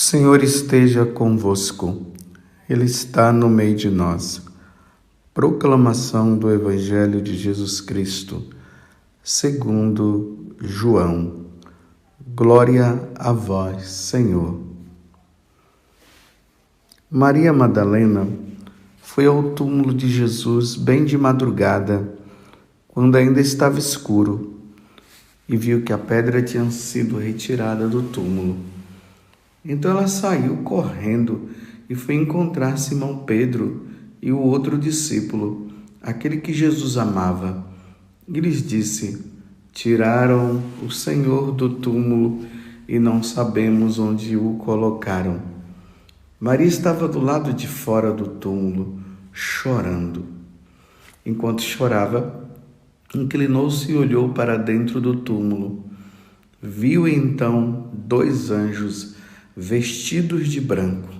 Senhor esteja convosco, Ele está no meio de nós. Proclamação do Evangelho de Jesus Cristo, segundo João. Glória a vós, Senhor. Maria Madalena foi ao túmulo de Jesus bem de madrugada, quando ainda estava escuro, e viu que a pedra tinha sido retirada do túmulo. Então ela saiu correndo e foi encontrar Simão Pedro e o outro discípulo, aquele que Jesus amava. E lhes disse: tiraram o Senhor do túmulo e não sabemos onde o colocaram. Maria estava do lado de fora do túmulo, chorando. Enquanto chorava, inclinou-se e olhou para dentro do túmulo. Viu então 2 anjos vestidos de branco,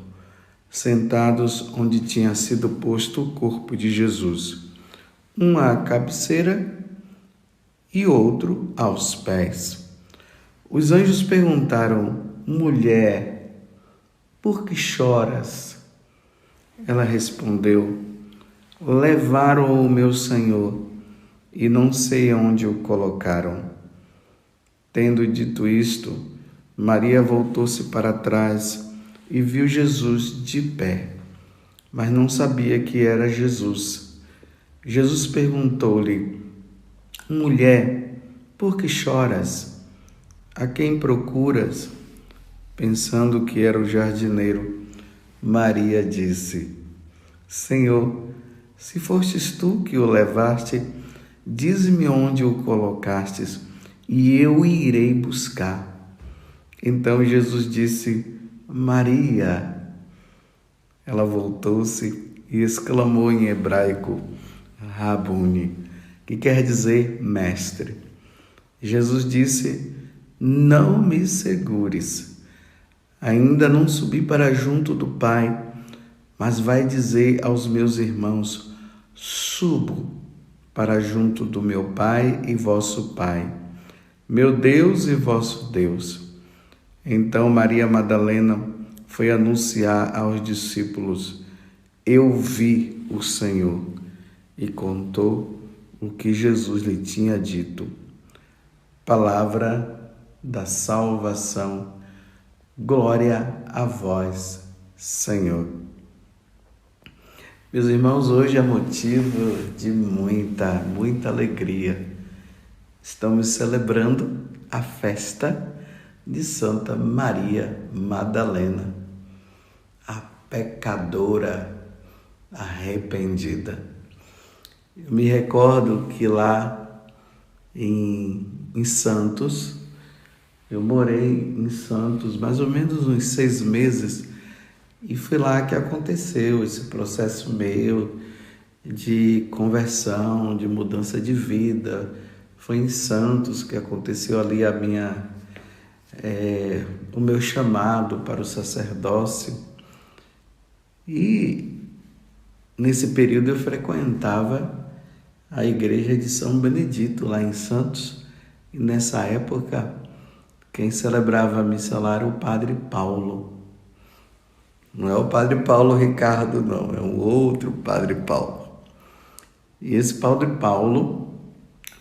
sentados onde tinha sido posto o corpo de Jesus, um à cabeceira e outro aos pés. Os anjos perguntaram: mulher, por que choras? Ela respondeu: levaram o meu Senhor e não sei onde o colocaram. Tendo dito isto, Maria voltou-se para trás e viu Jesus de pé, mas não sabia que era Jesus. Jesus perguntou-lhe: mulher, por que choras? A quem procuras? Pensando que era o jardineiro, Maria disse: Senhor, se fostes tu que o levaste, dize-me onde o colocastes, e eu irei buscar. Então Jesus disse: Maria. Ela voltou-se e exclamou em hebraico: Rabuni, que quer dizer mestre. Jesus disse: não me segures. Ainda não subi para junto do Pai, mas vai dizer aos meus irmãos: subo para junto do meu Pai e vosso Pai, meu Deus e vosso Deus. Então Maria Madalena foi anunciar aos discípulos: eu vi o Senhor, e contou o que Jesus lhe tinha dito. Palavra da salvação. Glória a vós, Senhor. Meus irmãos, hoje é motivo de muita alegria. Estamos celebrando a festa de Santa Maria Madalena, a pecadora arrependida. Eu me recordo que lá em Santos, eu morei em Santos mais ou menos uns 6 meses, e foi lá que aconteceu esse processo meu de conversão, de mudança de vida. Foi em Santos que aconteceu ali o meu chamado para o sacerdócio. E nesse período eu frequentava a igreja de São Benedito, lá em Santos, e nessa época quem celebrava a missa lá era o Padre Paulo. Não é o Padre Paulo Ricardo, não, é um outro Padre Paulo. E esse Padre Paulo,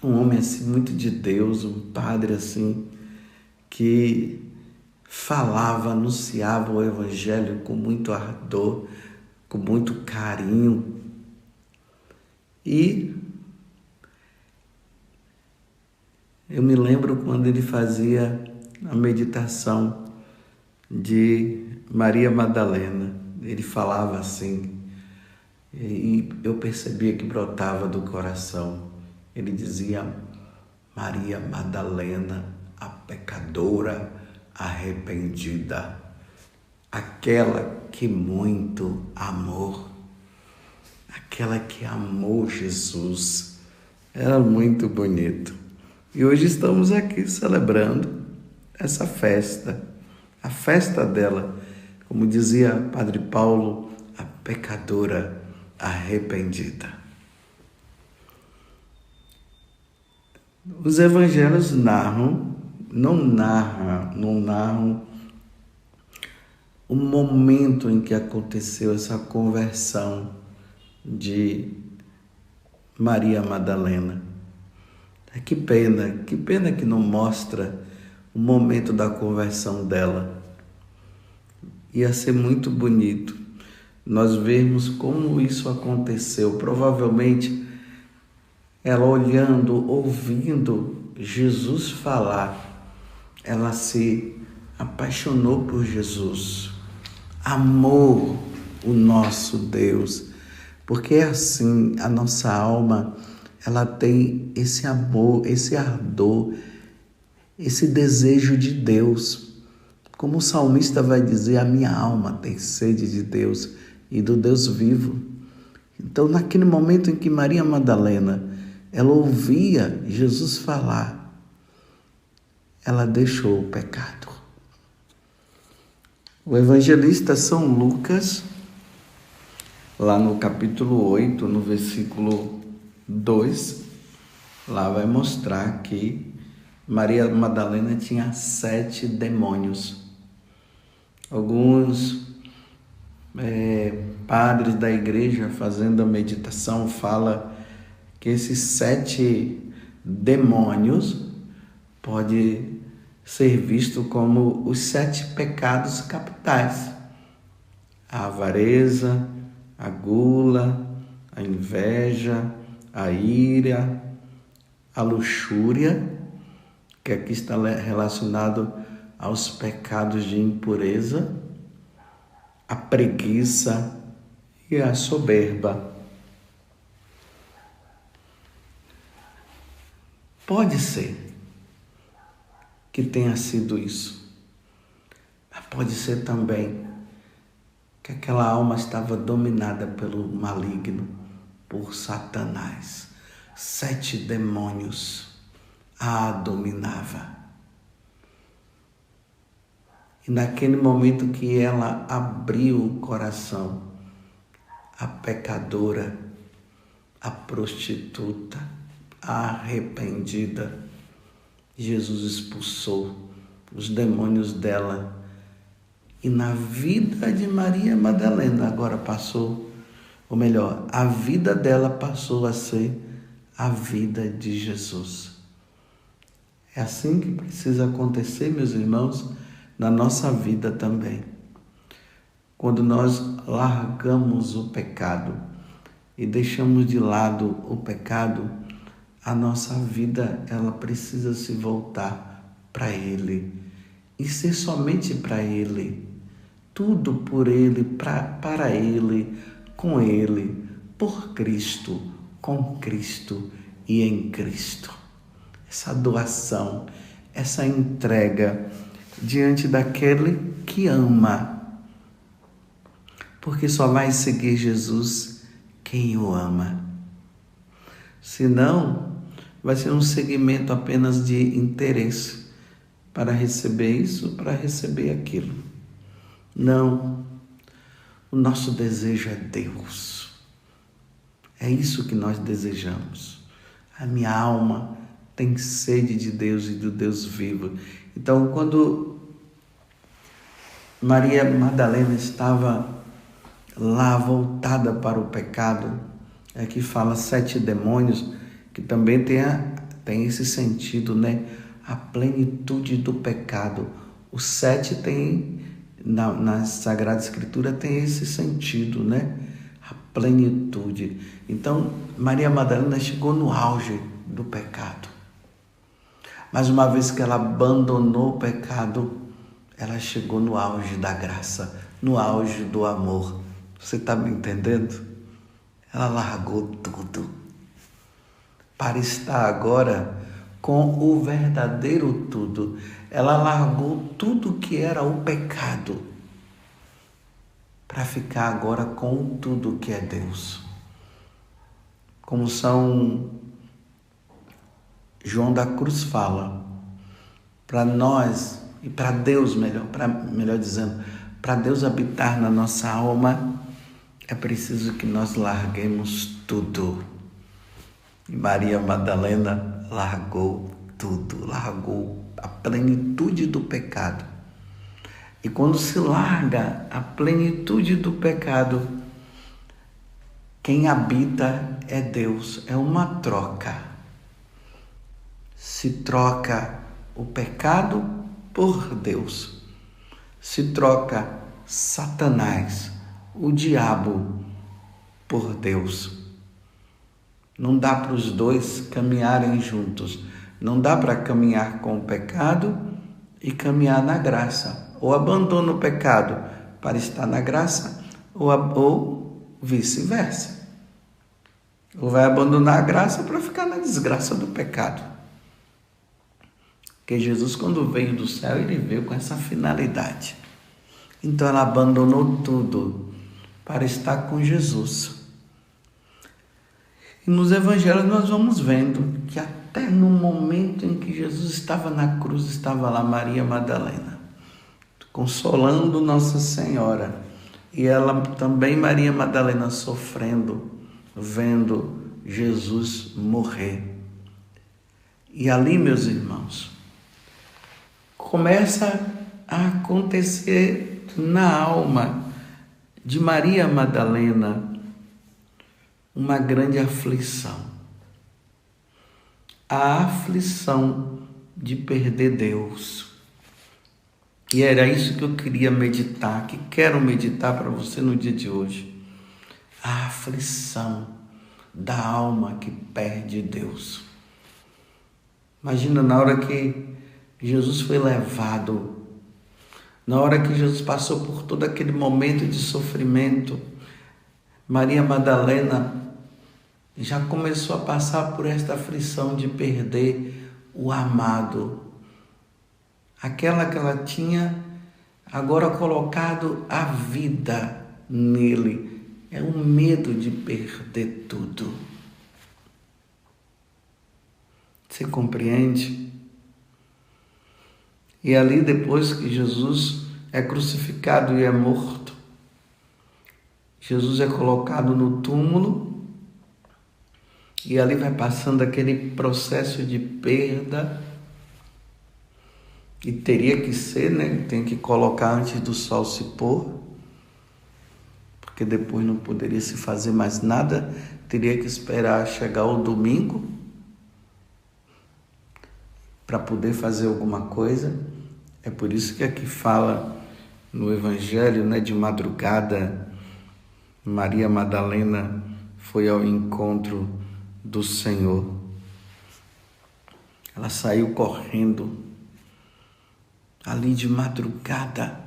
um homem assim muito de Deus, um padre assim que falava, anunciava o Evangelho com muito ardor, com muito carinho. E eu me lembro quando ele fazia a meditação de Maria Madalena. Ele falava assim, e eu percebia que brotava do coração. Ele dizia: Maria Madalena, a pecadora arrependida, aquela que muito amou, aquela que amou Jesus. Era muito bonito. E hoje estamos aqui celebrando essa festa, a festa dela, como dizia Padre Paulo, a pecadora arrependida. Os evangelhos não narram o momento em que aconteceu essa conversão de Maria Madalena. Que pena que não mostra o momento da conversão dela. Ia ser muito bonito nós vermos como isso aconteceu. Provavelmente ela olhando, ouvindo Jesus falar, ela se apaixonou por Jesus, amou o nosso Deus, porque é assim, a nossa alma, ela tem esse amor, esse ardor, esse desejo de Deus. Como o salmista vai dizer, a minha alma tem sede de Deus e do Deus vivo. Então, naquele momento em que Maria Madalena, ela ouvia Jesus falar, ela deixou o pecado. O evangelista São Lucas, lá no capítulo 8, no versículo 2, lá vai mostrar que Maria Madalena tinha 7 demônios. Alguns padres da igreja, fazendo a meditação, fala que esses 7 demônios pode ser visto como os 7 pecados capitais: a avareza, a gula, a inveja, a ira, a luxúria, que aqui está relacionado aos pecados de impureza, a preguiça e a soberba. Pode ser que tenha sido isso, mas pode ser também que aquela alma estava dominada pelo maligno, por Satanás. 7 demônios a dominava. E naquele momento que ela abriu o coração, a pecadora, a prostituta, a arrependida, Jesus expulsou os demônios dela. E na vida de Maria Madalena agora passou, ou melhor, a vida dela passou a ser a vida de Jesus. É assim que precisa acontecer, meus irmãos, na nossa vida também. Quando nós largamos o pecado e deixamos de lado o pecado, a nossa vida, ela precisa se voltar para Ele e ser somente para Ele. Tudo por Ele, para Ele, com Ele, por Cristo, com Cristo e em Cristo. Essa doação, essa entrega diante daquele que ama. Porque só vai seguir Jesus quem o ama. Senão, vai ser um seguimento apenas de interesse para receber isso, para receber aquilo. Não, o nosso desejo é Deus. É isso que nós desejamos. A minha alma tem sede de Deus e do Deus vivo. Então, quando Maria Madalena estava lá voltada para o pecado, é que fala 7 demônios, que também tem esse sentido, né? A plenitude do pecado. O 7 tem, na Sagrada Escritura, tem esse sentido, né? A plenitude. Então, Maria Madalena chegou no auge do pecado. Mas uma vez que ela abandonou o pecado, ela chegou no auge da graça, no auge do amor. Você está me entendendo? Ela largou tudo para estar agora com o verdadeiro tudo. Ela largou tudo que era o pecado para ficar agora com tudo que é Deus. Como São João da Cruz fala, para nós e para Deus, melhor dizendo, para Deus habitar na nossa alma, é preciso que nós larguemos tudo. E Maria Madalena largou tudo, largou a plenitude do pecado. E quando se larga a plenitude do pecado, quem habita é Deus, é uma troca. Se troca o pecado por Deus. Se troca Satanás, o diabo, por Deus. Não dá para os dois caminharem juntos. Não dá para caminhar com o pecado e caminhar na graça. Ou abandona o pecado para estar na graça, ou vice-versa. Ou vai abandonar a graça para ficar na desgraça do pecado. Porque Jesus, quando veio do céu, ele veio com essa finalidade. Então ela abandonou tudo para estar com Jesus. E nos evangelhos nós vamos vendo que até no momento em que Jesus estava na cruz, estava lá Maria Madalena, consolando Nossa Senhora. E ela também, Maria Madalena, sofrendo, vendo Jesus morrer. E ali, meus irmãos, começa a acontecer na alma de Maria Madalena uma grande aflição. A aflição de perder Deus. E era isso que eu queria meditar, que quero meditar para você no dia de hoje. A aflição da alma que perde Deus. Imagina na hora que Jesus foi levado, na hora que Jesus passou por todo aquele momento de sofrimento, Maria Madalena já começou a passar por esta aflição de perder o amado. Aquela que ela tinha agora colocado a vida nele. É um medo de perder tudo. Você compreende? E ali, depois que Jesus é crucificado e é morto, Jesus é colocado no túmulo e ali vai passando aquele processo de perda. E teria que ser, né? Tem que colocar antes do sol se pôr, porque depois não poderia se fazer mais nada. Teria que esperar chegar o domingo para poder fazer alguma coisa. É por isso que aqui fala no Evangelho, né, de madrugada, Maria Madalena foi ao encontro do Senhor. Ela saiu correndo ali de madrugada,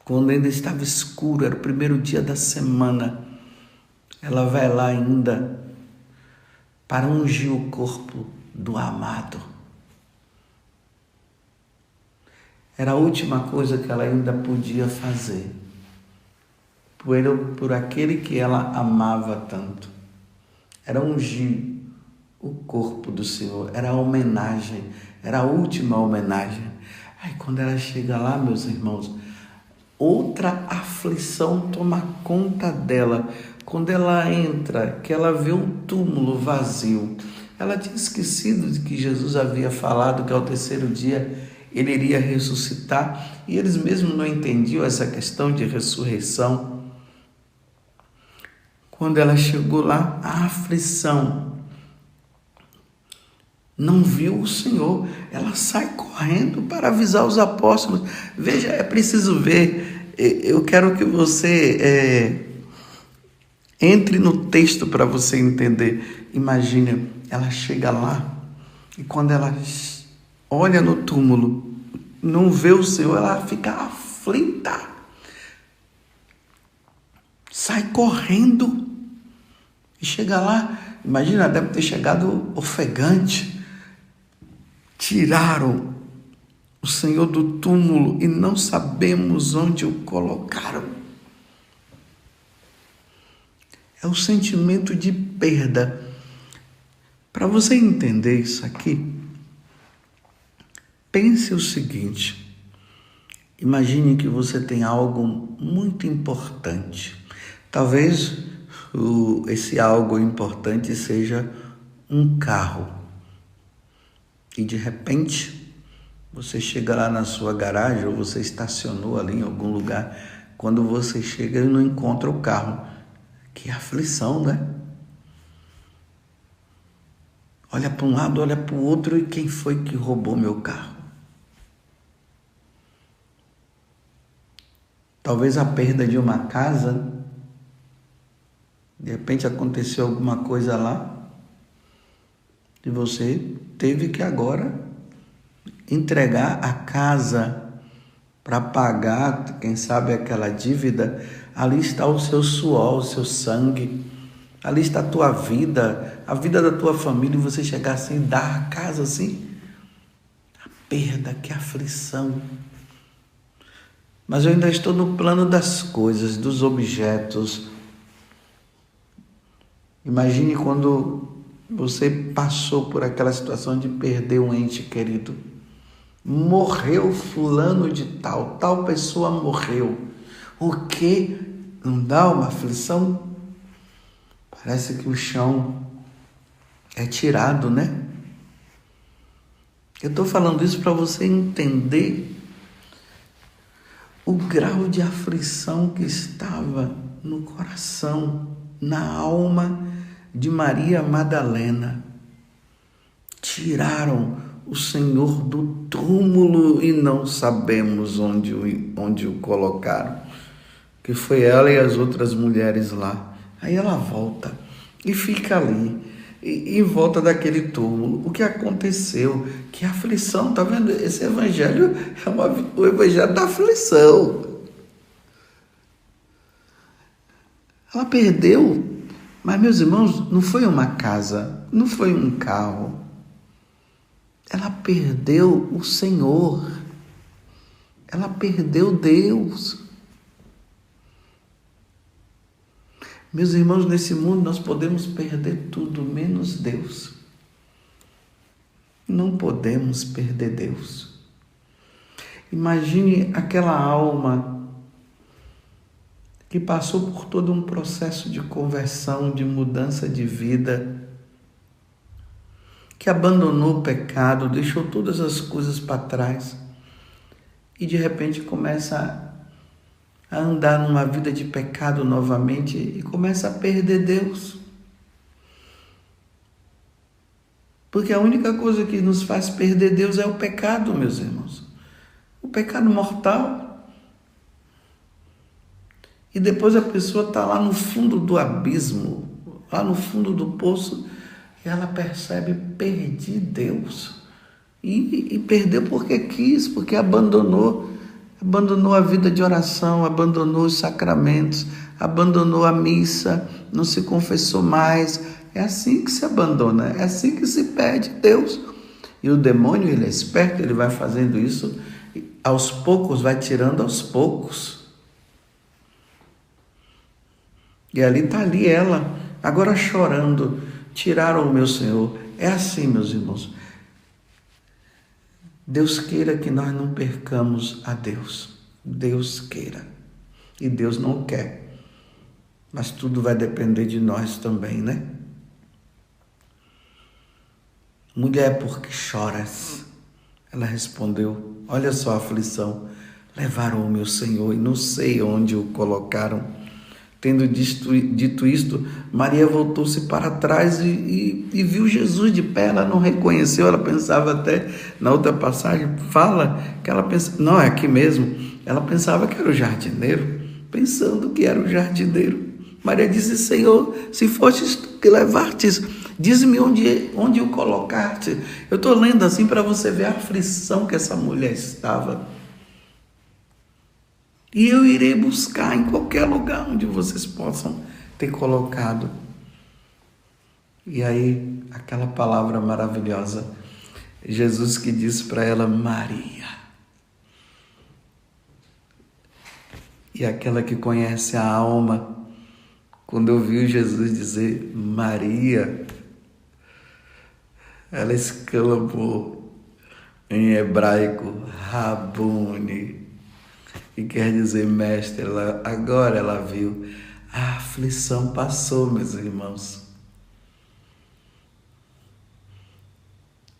quando ainda estava escuro, era o primeiro dia da semana. Ela vai lá ainda para ungir o corpo do amado. Era a última coisa que ela ainda podia fazer por aquele que ela amava tanto. Era ungir o corpo do Senhor, era a homenagem, era a última homenagem. Aí quando ela chega lá, meus irmãos, outra aflição toma conta dela. Quando ela entra, que ela vê um túmulo vazio. Ela tinha esquecido de que Jesus havia falado que ao terceiro dia ele iria ressuscitar, e eles mesmos não entendiam essa questão de ressurreição. Quando ela chegou lá, a aflição, não viu o Senhor, ela sai correndo para avisar os apóstolos. Veja, é preciso ver, eu quero que você entre no texto para você entender. Imagine, ela chega lá e quando ela olha no túmulo, não vê o Senhor, ela fica aflita, sai correndo e chega lá. Imagina, deve ter chegado ofegante. Tiraram o Senhor do túmulo e não sabemos onde o colocaram. É o sentimento de perda. Para você entender isso aqui, pense o seguinte: imagine que você tem algo muito importante. Talvez esse algo importante seja um carro. E de repente, Você chega lá na sua garagem ou você estacionou ali em algum lugar. Quando você chega e não encontra o carro. Que aflição, né? Olha para um lado, olha para o outro e quem foi que roubou meu carro? Talvez a perda de uma casa. De repente aconteceu alguma coisa lá e você teve que agora entregar a casa para pagar, quem sabe, aquela dívida. Ali está o seu suor, o seu sangue, ali está a tua vida, a vida da tua família, e você chegar assim, dar a casa assim, a perda, que aflição. Mas eu ainda estou no plano das coisas, dos objetos. Imagine quando você passou por aquela situação de perder um ente querido. Morreu fulano de tal, tal pessoa morreu. O que? Não dá uma aflição? Parece que o chão é tirado, né? Eu estou falando isso para você entender o grau de aflição que estava no coração, na alma de Maria Madalena. Tiraram o Senhor do túmulo e não sabemos onde o colocaram. Que foi ela e as outras mulheres lá. Aí ela volta e fica ali, em volta daquele túmulo. O que aconteceu? Que aflição, tá vendo? Esse evangelho é o evangelho da aflição. Ela perdeu, mas, meus irmãos, não foi uma casa, não foi um carro. Ela perdeu o Senhor. Ela perdeu Deus. Meus irmãos, nesse mundo nós podemos perder tudo menos Deus. Não podemos perder Deus. Imagine aquela alma que passou por todo um processo de conversão, de mudança de vida, que abandonou o pecado, deixou todas as coisas para trás e de repente começa a andar numa vida de pecado novamente e começa a perder Deus. Porque a única coisa que nos faz perder Deus é o pecado, meus irmãos. O pecado mortal. E depois a pessoa está lá no fundo do abismo, lá no fundo do poço, e ela percebe: perdi Deus. E perdeu porque quis, porque abandonou a vida de oração, abandonou os sacramentos, abandonou a missa, não se confessou mais. É assim que se abandona, é assim que se perde Deus. E o demônio, ele é esperto, ele vai fazendo isso, aos poucos, vai tirando aos poucos. E ali está ali ela, agora chorando: tiraram o meu Senhor. É assim, meus irmãos. Deus queira que nós não percamos a Deus. Deus queira. E Deus não quer. Mas tudo vai depender de nós também, né? Mulher, por que choras? Ela respondeu: olha só a aflição. Levaram o meu Senhor e não sei onde o colocaram. Tendo dito isto, Maria voltou-se para trás e viu Jesus de pé. Ela não reconheceu, ela pensava até, na outra passagem, fala que ela pensa, não, é aqui mesmo, ela pensava que era o jardineiro, pensando que era o jardineiro. Maria disse: Senhor, se fostes tu que levartes, diz-me onde o colocaste. Eu estou lendo assim para você ver a aflição que essa mulher estava. E eu irei buscar em qualquer lugar onde vocês possam ter colocado. E aí, aquela palavra maravilhosa, Jesus que disse para ela: Maria. E aquela que conhece a alma, quando ouviu Jesus dizer Maria, ela exclamou em hebraico: Rabuni. E quer dizer mestre. Agora ela viu. A aflição passou, meus irmãos.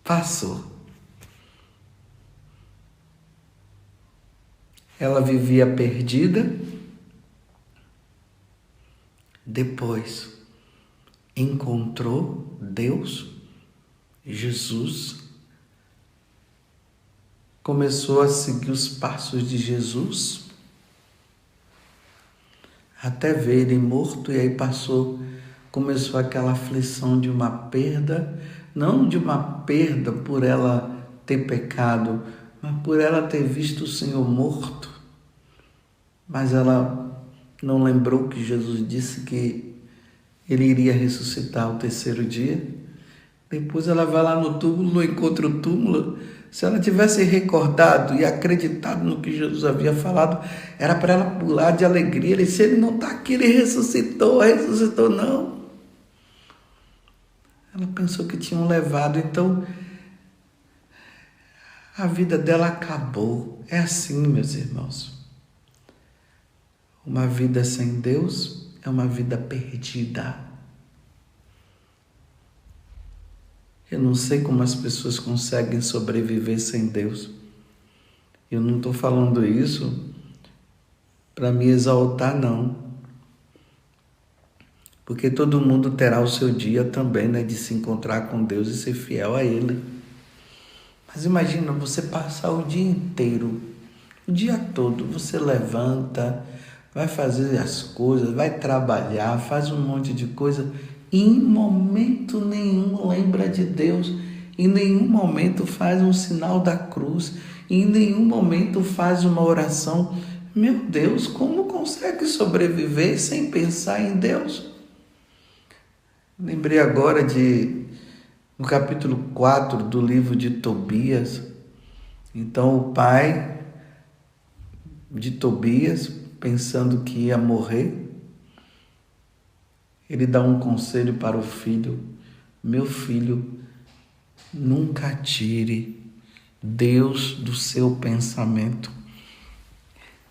Passou. ela vivia perdida. Depois encontrou Deus, Jesus, começou a seguir os passos de Jesus, até ver ele morto, e aí começou aquela aflição de uma perda, não de uma perda por ela ter pecado, mas por ela ter visto o Senhor morto. Mas ela não lembrou que Jesus disse que ele iria ressuscitar ao terceiro dia. Depois ela vai lá no túmulo, encontra o túmulo. Se ela tivesse recordado e acreditado no que Jesus havia falado, era para ela pular de alegria. Ele disse, ele não está aqui, ele ressuscitou não. Ela pensou que tinham levado, então a vida dela acabou. É assim, meus irmãos. Uma vida sem Deus é uma vida perdida. Eu não sei como as pessoas conseguem sobreviver sem Deus. Eu não estou falando isso para me exaltar, não. Porque todo mundo terá o seu dia também, né, de se encontrar com Deus e ser fiel a Ele. Mas imagina você passar o dia inteiro, o dia todo, você levanta, vai fazer as coisas, vai trabalhar, faz um monte de coisa, e em momento nenhum lembra de Deus, em nenhum momento faz um sinal da cruz, em nenhum momento faz uma oração. Meu Deus, como consegue sobreviver sem pensar em Deus? Lembrei agora no capítulo 4 do livro de Tobias. Então o pai de Tobias, pensando que ia morrer, ele dá um conselho para o filho: meu filho, nunca tire Deus do seu pensamento.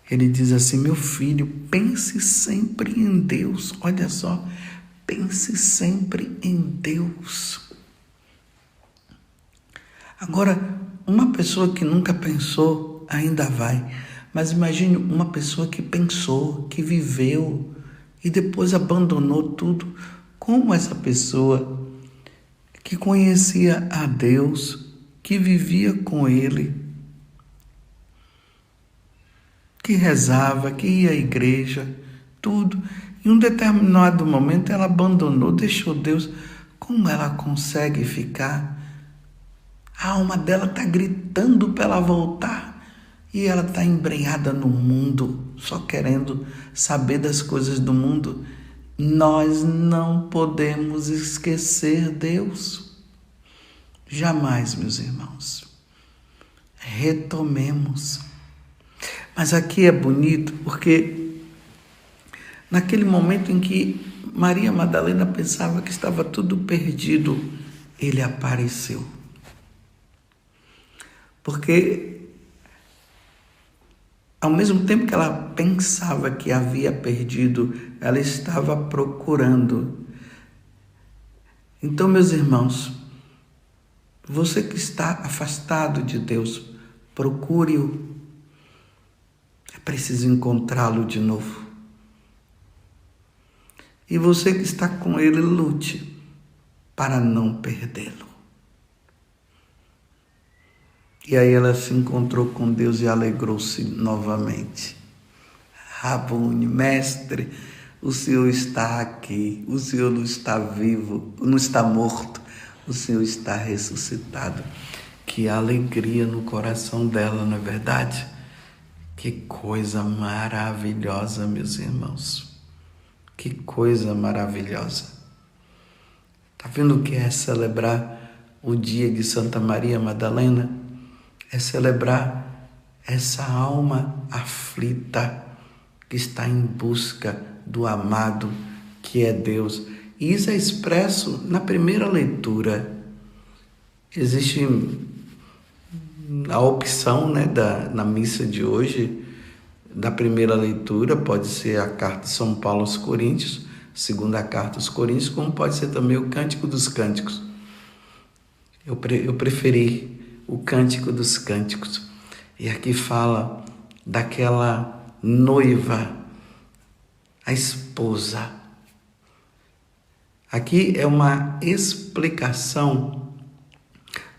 Ele diz assim: meu filho, pense sempre em Deus. Olha só, pense sempre em Deus. Agora, uma pessoa que nunca pensou ainda vai, mas imagine uma pessoa que pensou, que viveu e depois abandonou tudo. Como essa pessoa que conhecia a Deus, que vivia com Ele, que rezava, que ia à igreja, tudo. Em um determinado momento ela abandonou, deixou Deus. Como ela consegue ficar? A alma dela está gritando para ela voltar. E ela está embrenhada no mundo, só querendo saber das coisas do mundo. Nós não podemos esquecer Deus. Jamais, meus irmãos. Retomemos. Mas aqui é bonito porque naquele momento em que Maria Madalena pensava que estava tudo perdido, ele apareceu. Porque ao mesmo tempo que ela pensava que havia perdido, ela estava procurando. Então, meus irmãos, você que está afastado de Deus, procure-o. É preciso encontrá-lo de novo. E você que está com ele, lute para não perdê-lo. E aí ela se encontrou com Deus e alegrou-se novamente. Rabone, mestre, o Senhor está aqui, o Senhor não está vivo, não está morto, o Senhor está ressuscitado. Que alegria no coração dela, não é verdade? Que coisa maravilhosa, meus irmãos. Que coisa maravilhosa. Está vendo o que é celebrar o dia de Santa Maria Madalena? É celebrar essa alma aflita que está em busca do amado que é Deus. E isso é expresso na primeira leitura. Existe a opção, né, na missa de hoje, da primeira leitura, pode ser a carta de São Paulo aos Coríntios, segunda carta aos Coríntios, como pode ser também o Cântico dos Cânticos. Eu preferi o Cântico dos Cânticos. E aqui fala daquela noiva, a esposa. Aqui é uma explicação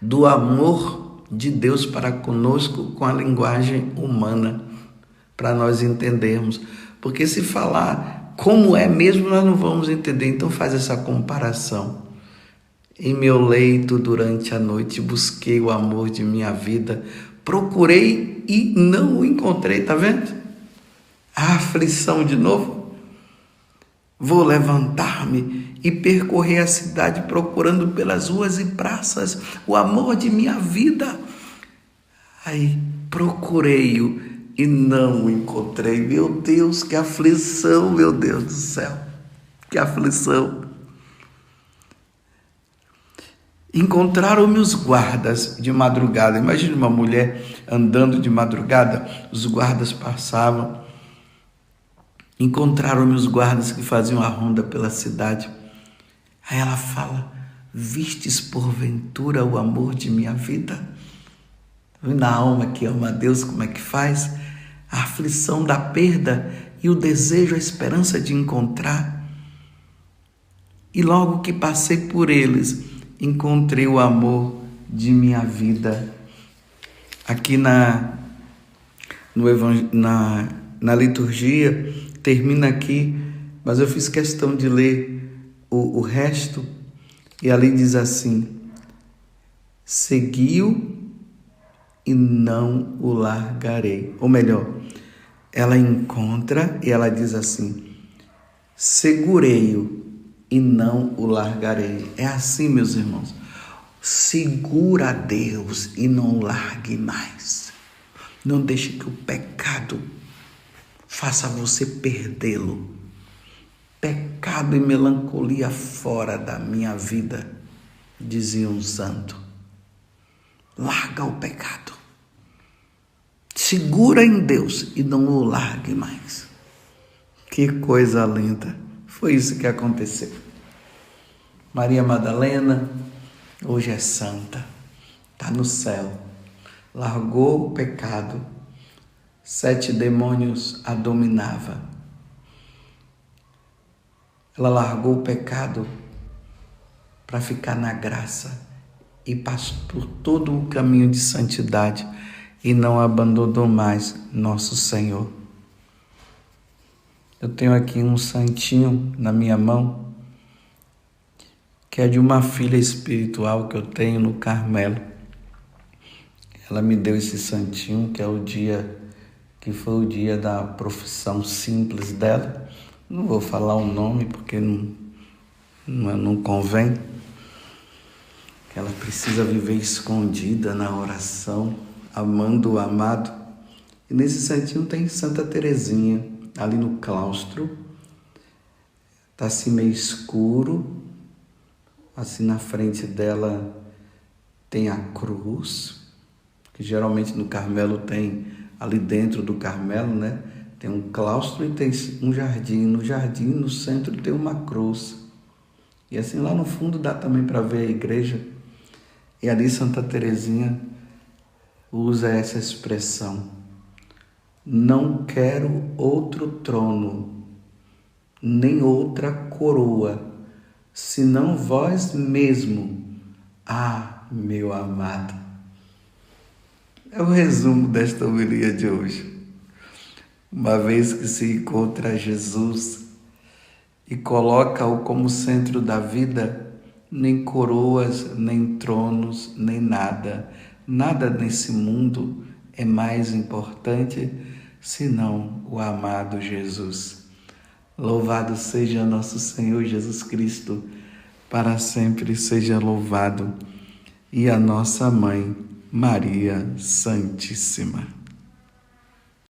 do amor de Deus para conosco com a linguagem humana, para nós entendermos. Porque se falar como é mesmo, nós não vamos entender. Então faz essa comparação. Em meu leito durante a noite busquei o amor de minha vida, procurei e não o encontrei, tá vendo? A aflição de novo. Vou levantar-me e percorrer a cidade procurando pelas ruas e praças o amor de minha vida. Aí procurei-o e não o encontrei. Meu Deus, que aflição, meu Deus do céu. Que aflição. Encontraram-me os guardas de madrugada. Imagine uma mulher andando de madrugada, os guardas passavam. Encontraram-me os guardas que faziam a ronda pela cidade. Aí ela fala: vistes porventura o amor de minha vida? Na alma que ama a Deus, como é que faz? A aflição da perda e o desejo, a esperança de encontrar. E logo que passei por eles, encontrei o amor de minha vida. Aqui na liturgia, termina aqui, mas eu fiz questão de ler o resto, e ali diz assim: segui-o e não o largarei. Ou melhor, ela encontra e ela diz assim: segurei-o e não o largarei. É assim, meus irmãos. Segura a Deus e não largue mais. Não deixe que o pecado faça você perdê-lo. Pecado e melancolia fora da minha vida, dizia um santo. Larga o pecado. Segura em Deus e não o largue mais. Que coisa linda. Foi isso que aconteceu. Maria Madalena hoje é santa, está no céu, largou o pecado, 7 demônios a dominava. Ela largou o pecado para ficar na graça e passou por todo o caminho de santidade e não abandonou mais nosso Senhor. Eu tenho aqui um santinho na minha mão, que é de uma filha espiritual que eu tenho no Carmelo. Ela me deu esse santinho, que foi o dia da profissão simples dela. Não vou falar o nome porque não convém. Ela precisa viver escondida na oração, amando o amado. E nesse santinho tem Santa Teresinha, ali no claustro. Está assim meio escuro. Assim na frente dela tem a cruz, que geralmente no Carmelo tem, ali dentro do Carmelo, né? Tem um claustro e tem um jardim. No jardim, no centro, tem uma cruz. E assim lá no fundo dá também para ver a igreja. E ali Santa Teresinha usa essa expressão: não quero outro trono, nem outra coroa, senão vós mesmo, meu amado. É o resumo desta homilia de hoje. Uma vez que se encontra Jesus e coloca-o como centro da vida, nem coroas, nem tronos, nem nada nesse mundo é mais importante senão o amado Jesus. Louvado seja nosso Senhor Jesus Cristo, para sempre seja louvado, e a nossa Mãe, Maria Santíssima.